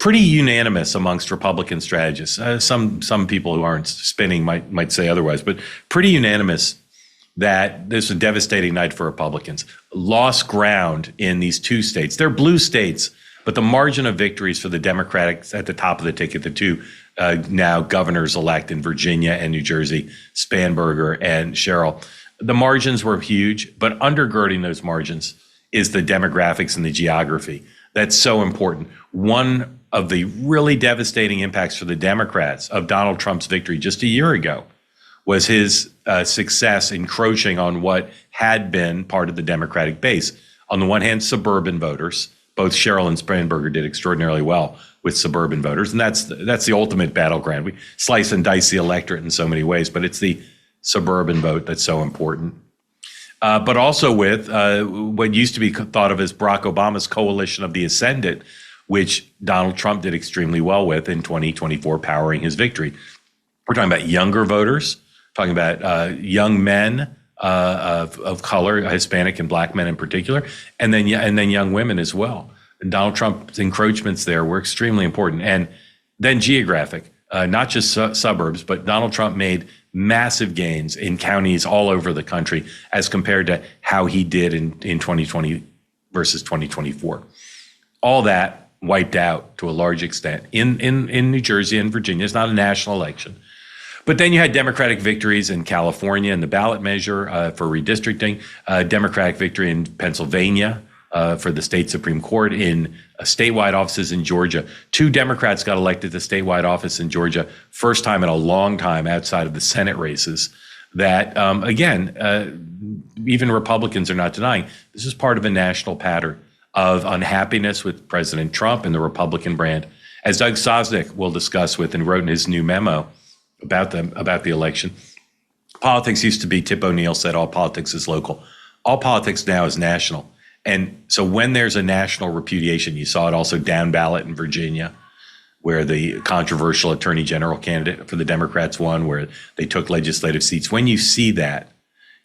pretty unanimous amongst Republican strategists. Some people who aren't spinning might say otherwise, but pretty unanimous that this was a devastating night for Republicans. Lost ground in these two states. They're blue states, but the margin of victories for the Democrats at the top of the ticket, the two now governors-elect in Virginia and New Jersey, Spanberger and Sherrill, the margins were huge, but undergirding those margins is the demographics and the geography. That's so important. One of the really devastating impacts for the Democrats of Donald Trump's victory just a year ago was his success encroaching on what had been part of the Democratic base. On the one hand, suburban voters. Both Sherrill and Spanberger did extraordinarily well with suburban voters, and that's the ultimate battleground. We slice and dice the electorate in so many ways, but it's the suburban vote that's so important. But also with what used to be thought of as Barack Obama's coalition of the ascendant, which Donald Trump did extremely well with in 2024, powering his victory. We're talking about younger voters, talking about young men of color, Hispanic and black men in particular, and then young women as well. And Donald Trump's encroachments there were extremely important. And then geographic, not just suburbs, but Donald Trump made massive gains in counties all over the country as compared to how he did in 2020 versus 2024. All that wiped out to a large extent in New Jersey and Virginia. It's not a national election. But then you had Democratic victories in California in the ballot measure for redistricting, Democratic victory in Pennsylvania for the state Supreme Court, in statewide offices in Georgia. 2 Democrats got elected to statewide office in Georgia, first time in a long time outside of the Senate races. That, again, even Republicans are not denying, this is part of a national pattern of unhappiness with President Trump and the Republican brand. As Doug Sosnick will discuss with and wrote in his new memo about the election, politics used to be, Tip O'Neill said, all politics is local. All politics now is national. And so when there's a national repudiation, you saw it also down ballot in Virginia, where the controversial attorney general candidate for the Democrats won, where they took legislative seats. When you see that,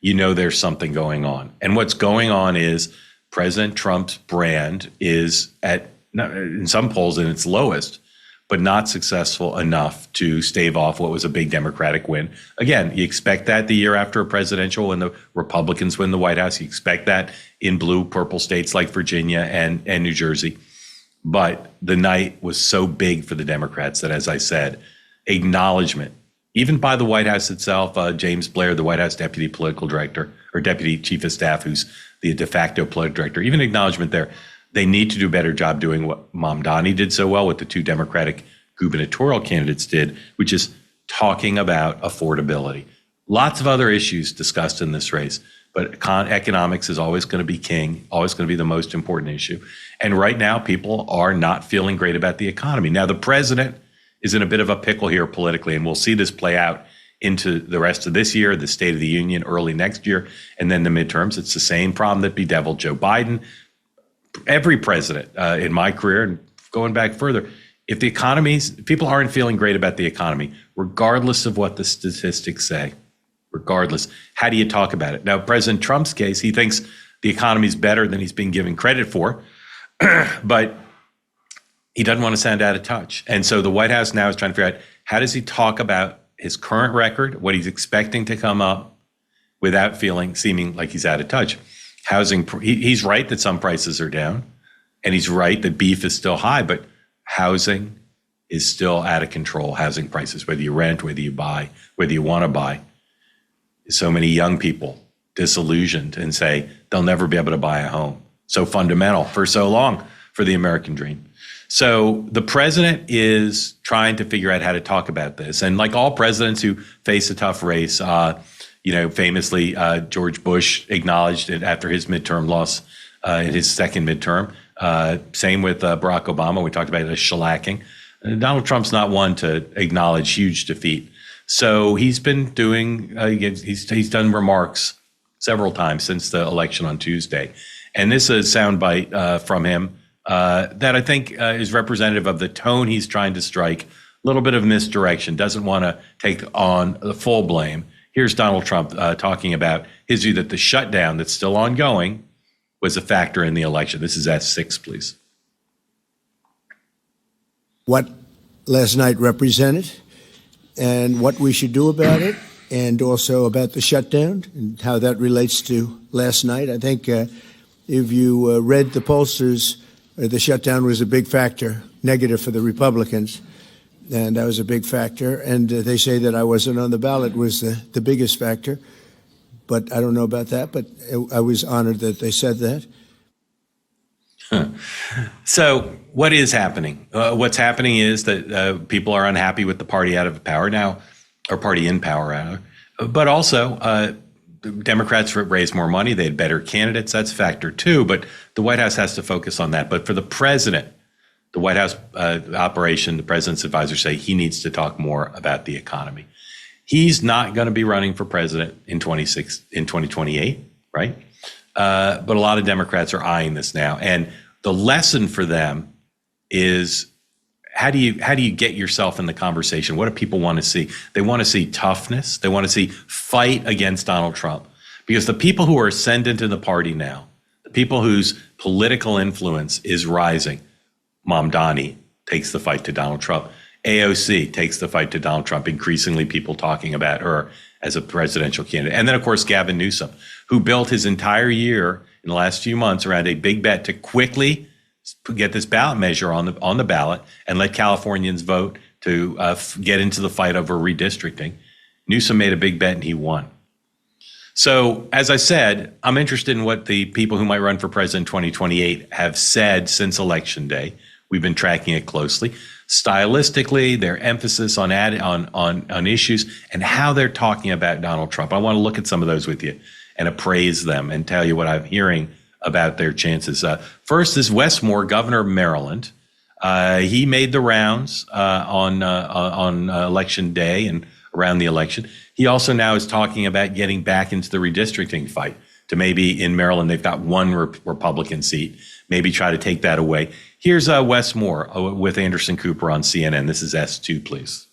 you know there's something going on. And what's going on is President Trump's brand is in some polls in its lowest, but not successful enough to stave off what was a big Democratic win. Again, you expect that the year after a presidential when the Republicans win the White House. You expect that in blue, purple states like Virginia and New Jersey. But the night was so big for the Democrats that, as I said, acknowledgement, even by the White House itself, James Blair, the White House deputy political director or deputy chief of staff, who's the de facto political director, even acknowledgement there. They need to do a better job doing what Mamdani did so well, what the 2 Democratic gubernatorial candidates did, which is talking about affordability. Lots of other issues discussed in this race, but economics is always going to be king, always going to be the most important issue. And right now, people are not feeling great about the economy. Now, the president is in a bit of a pickle here politically, and we'll see this play out into the rest of this year, the State of the Union early next year, and then the midterms. It's the same problem that bedeviled Joe Biden. Every president in my career, and going back further, if people aren't feeling great about the economy, regardless of what the statistics say, regardless, how do you talk about it? Now, President Trump's case, he thinks the economy is better than he's been given credit for, but he doesn't want to sound out of touch. And so the White House now is trying to figure out, how does he talk about his current record, what he's expecting to come up, without seeming like he's out of touch. Housing, he's right that some prices are down, and he's right that beef is still high, but housing is still out of control. Housing prices, whether you rent, whether you buy, whether you want to buy. So many young people disillusioned and say they'll never be able to buy a home. So fundamental for so long for the American dream. So the president is trying to figure out how to talk about this. And like all presidents who face a tough race, famously, George Bush acknowledged it after his midterm loss in his second midterm. Same with Barack Obama. We talked about it as shellacking. Donald Trump's not one to acknowledge huge defeat. So he's been doing, he's done remarks several times since the election on Tuesday. And this is a soundbite from him that I think is representative of the tone he's trying to strike. A little bit of misdirection, doesn't want to take on the full blame. Here's Donald Trump talking about his view that the shutdown that's still ongoing was a factor in the election. This is S6, please. what last night represented and what we should do about it, and also about the shutdown and how that relates to last night. I think if you read the pollsters, the shutdown was a big factor, negative for the Republicans, and that was a big factor. And they say that I wasn't on the ballot was the biggest factor, but I don't know about that, but I was honored that they said that. So what is happening? What's happening is that people are unhappy with the party out of power now, or party in power, rather. But also, Democrats raise more money. They had better candidates. That's factor two. But the White House has to focus on that. But for the president, the White House operation, the president's advisors say he needs to talk more about the economy. He's not going to be running for president in 2028, right? But a lot of Democrats are eyeing this now. And the lesson for them is how do you get yourself in the conversation? What do people want to see? They want to see toughness. They want to see fight against Donald Trump. Because the people who are ascendant in the party now, the people whose political influence is rising, Mamdani takes the fight to Donald Trump. AOC takes the fight to Donald Trump, increasingly people talking about her as a presidential candidate. And then, of course, Gavin Newsom, who built his entire year in the last few months around a big bet to quickly get this ballot measure on the ballot and let Californians vote to get into the fight over redistricting. Newsom made a big bet and he won. So, as I said, I'm interested in what the people who might run for president in 2028 have said since Election Day. We've been tracking it closely. Stylistically, their emphasis on issues and how they're talking about Donald Trump. I want to look at some of those with you and appraise them and tell you what I'm hearing about their chances. First is Wes Moore, governor of Maryland. He made the rounds on Election Day and around the election. He also now is talking about getting back into the redistricting fight to maybe in Maryland, they've got one Republican seat, maybe try to take that away. Here's Wes Moore with Anderson Cooper on CNN. This is S2, please.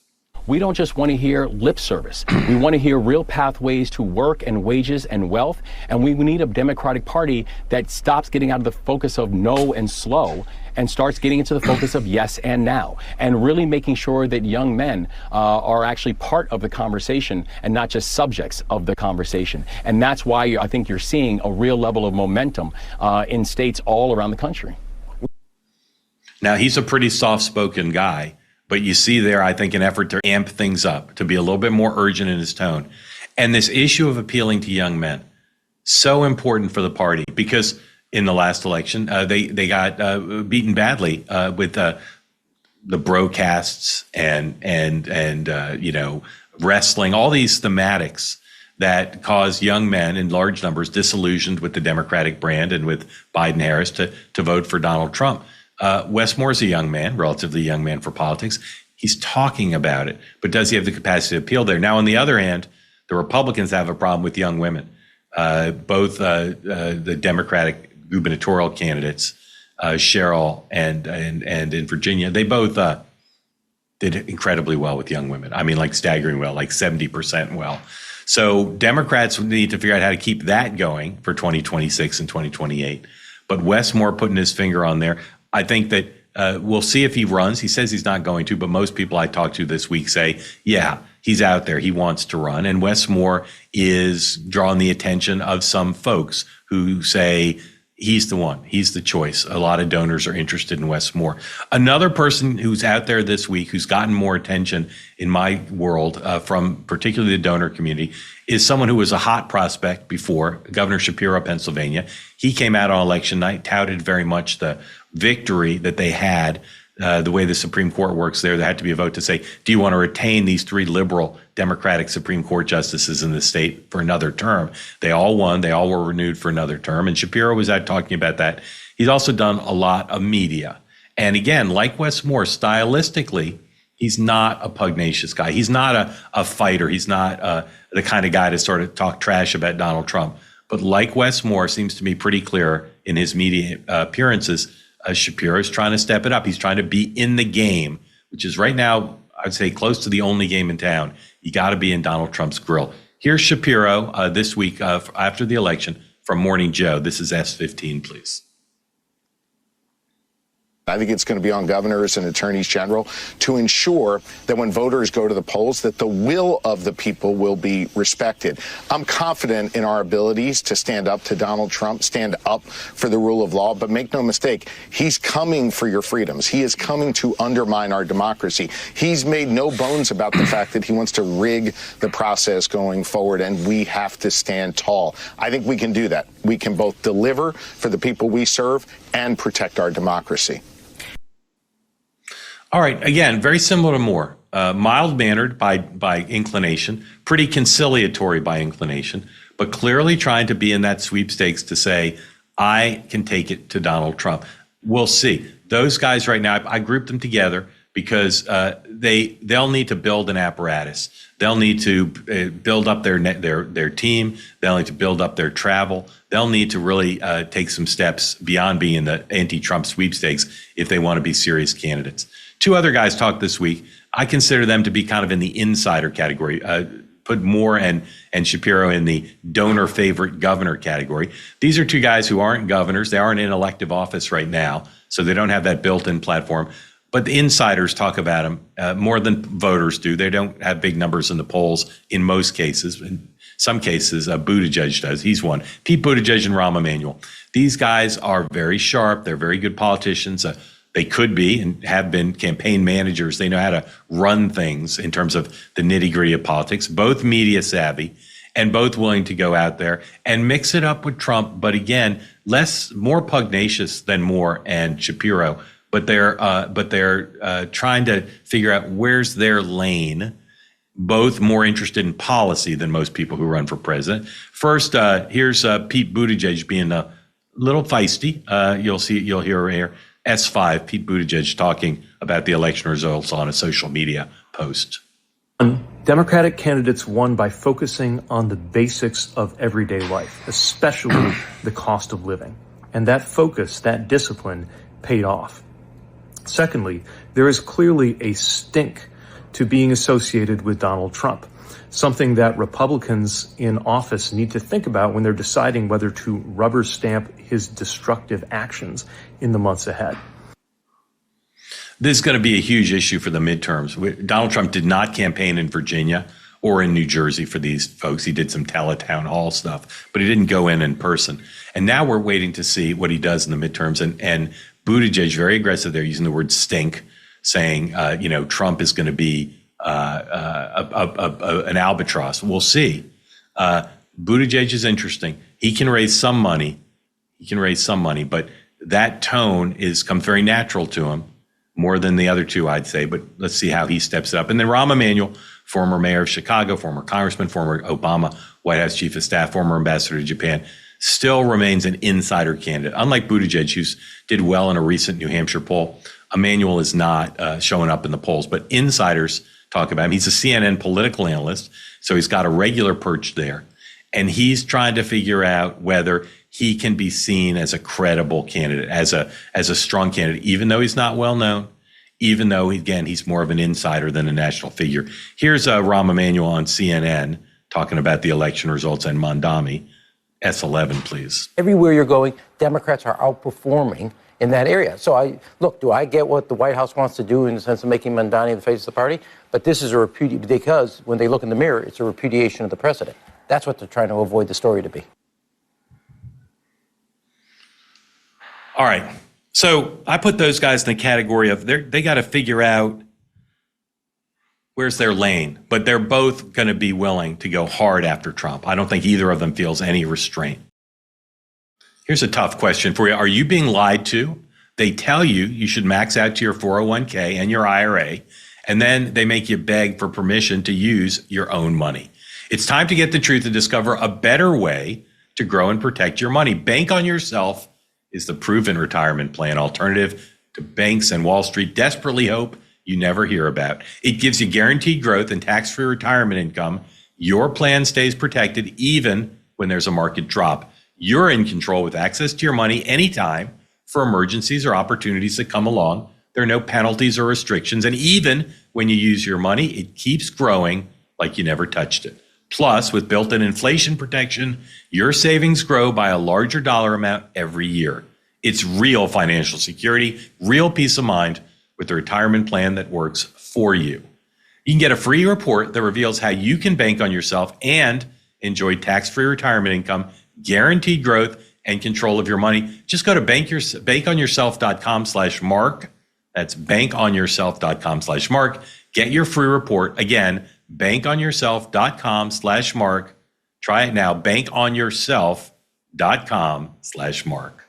We don't just want to hear lip service. We want to hear real pathways to work and wages and wealth. And we need a Democratic Party that stops getting out of the focus of no and slow and starts getting into the focus of yes and now, and really making sure that young men are actually part of the conversation and not just subjects of the conversation. And that's why I think you're seeing a real level of momentum in states all around the country. Now, he's a pretty soft-spoken guy. But you see there, I think, an effort to amp things up, to be a little bit more urgent in his tone. And this issue of appealing to young men, so important for the party, because in the last election, they got beaten badly with the broadcasts and wrestling, all these thematics that cause young men in large numbers disillusioned with the Democratic brand and with Biden-Harris to vote for Donald Trump. Wes Moore's a young man, relatively young man for politics. He's talking about it, but does he have the capacity to appeal there? Now, on the other hand, the Republicans have a problem with young women. Both the Democratic gubernatorial candidates, Cheryl and in Virginia, they both did incredibly well with young women. I mean, like staggering well, like 70% well. So Democrats need to figure out how to keep that going for 2026 and 2028. But Wes Moore putting his finger on there. I think that we'll see if he runs. He says he's not going to, but most people I talked to this week say, yeah, he's out there. He wants to run. And Wes Moore is drawing the attention of some folks who say he's the one. He's the choice. A lot of donors are interested in Wes Moore. Another person who's out there this week who's gotten more attention in my world from particularly the donor community is someone who was a hot prospect before, Governor Shapiro of Pennsylvania. He came out on election night, touted very much the victory that they had. The way the Supreme Court works there had to be a vote to say, do you want to retain these three liberal Democratic Supreme Court justices in the state for another term? They all won. They all were renewed for another term. And Shapiro was out talking about that. He's also done a lot of media. And again, like Wes Moore, stylistically, he's not a pugnacious guy. He's not a fighter. He's not the kind of guy to sort of talk trash about Donald Trump. But like Wes Moore, seems to be pretty clear in his media appearances, Shapiro is trying to step it up. He's trying to be in the game, which is right now, I'd say, close to the only game in town. You got to be in Donald Trump's grill. Here's Shapiro this week after the election from Morning Joe. This is S15, please. I think it's going to be on governors and attorneys general to ensure that when voters go to the polls, that the will of the people will be respected. I'm confident in our abilities to stand up to Donald Trump, stand up for the rule of law, but make no mistake, he's coming for your freedoms. He is coming to undermine our democracy. He's made no bones about the fact that he wants to rig the process going forward, and we have to stand tall. I think we can do that. We can both deliver for the people we serve and protect our democracy. All right. Again, very similar to Moore. Mild-mannered by inclination, pretty conciliatory by inclination, but clearly trying to be in that sweepstakes to say, I can take it to Donald Trump. We'll see. Those guys right now, I group them together because they'll need to build an apparatus. They'll need to build up their team. They'll need to build up their travel. They'll need to really take some steps beyond being the anti-Trump sweepstakes if they want to be serious candidates. Two other guys talked this week. I consider them to be kind of in the insider category. Put Moore and Shapiro in the donor favorite governor category. These are two guys who aren't governors. They aren't in elective office right now, so they don't have that built-in platform. But the insiders talk about them more than voters do. They don't have big numbers in the polls in most cases. In some cases, Buttigieg does. He's one. Pete Buttigieg and Rahm Emanuel. These guys are very sharp. They're very good politicians. They could be and have been campaign managers. They know how to run things in terms of the nitty-gritty of politics, both media savvy and both willing to go out there and mix it up with Trump. But again, more pugnacious than Moore and Shapiro. But they're trying to figure out where's their lane. Both more interested in policy than most people who run for president. First, here's Pete Buttigieg being a little feisty. You'll hear here. S5, Pete Buttigieg talking about the election results on a social media post. Democratic candidates won by focusing on the basics of everyday life, especially the cost of living. And that focus, that discipline, paid off. Secondly, there is clearly a stink to being associated with Donald Trump, something that Republicans in office need to think about when they're deciding whether to rubber stamp his destructive actions in the months ahead. This is going to be a huge issue for the midterms. Donald Trump did not campaign in Virginia or in New Jersey for these folks. He did some teletown hall stuff, but he didn't go in person. And now we're waiting to see what he does in the midterms. And Buttigieg, very aggressive there, using the word stink, saying, Trump is going to be an albatross. We'll see. Buttigieg is interesting. He can raise some money. But that tone comes very natural to him, more than the other two, I'd say. But let's see how he steps it up. And then Rahm Emanuel, former mayor of Chicago, former congressman, former Obama White House chief of staff, former ambassador to Japan, still remains an insider candidate. Unlike Buttigieg, who did well in a recent New Hampshire poll, Emanuel is not showing up in the polls. But insiders talk about him. He's a CNN political analyst, so he's got a regular perch there. And he's trying to figure out whether he can be seen as a credible candidate, as a strong candidate, even though he's not well known, even though, again, he's more of an insider than a national figure. Here's Rahm Emanuel on CNN talking about the election results and Mondami. S11, please. Everywhere you're going, Democrats are outperforming in that area. So do I get what the White House wants to do in the sense of making Mondani the face of the party? But this is because when they look in the mirror, it's a repudiation of the precedent. That's what they're trying to avoid the story to be. All right. So I put those guys in the category of they got to figure out where's their lane, but they're both going to be willing to go hard after Trump. I don't think either of them feels any restraint. Here's a tough question for you. Are you being lied to? They tell you should max out to your 401k and your IRA, and then they make you beg for permission to use your own money. It's time to get the truth and discover a better way to grow and protect your money. Bank on Yourself is the proven retirement plan alternative to banks and Wall Street desperately hope you never hear about. It gives you guaranteed growth and tax-free retirement income. Your plan stays protected even when there's a market drop. You're in control with access to your money anytime for emergencies or opportunities that come along. There are no penalties or restrictions. And even when you use your money, it keeps growing like you never touched it. Plus, with built-in inflation protection, your savings grow by a larger dollar amount every year. It's real financial security, real peace of mind with a retirement plan that works for you. You can get a free report that reveals how you can bank on yourself and enjoy tax-free retirement income, guaranteed growth, and control of your money. Just go to bankonyourself.com/Mark. That's bankonyourself.com/Mark. Get your free report. Again, bankonyourself.com/Mark. Try it now, bankonyourself.com/Mark.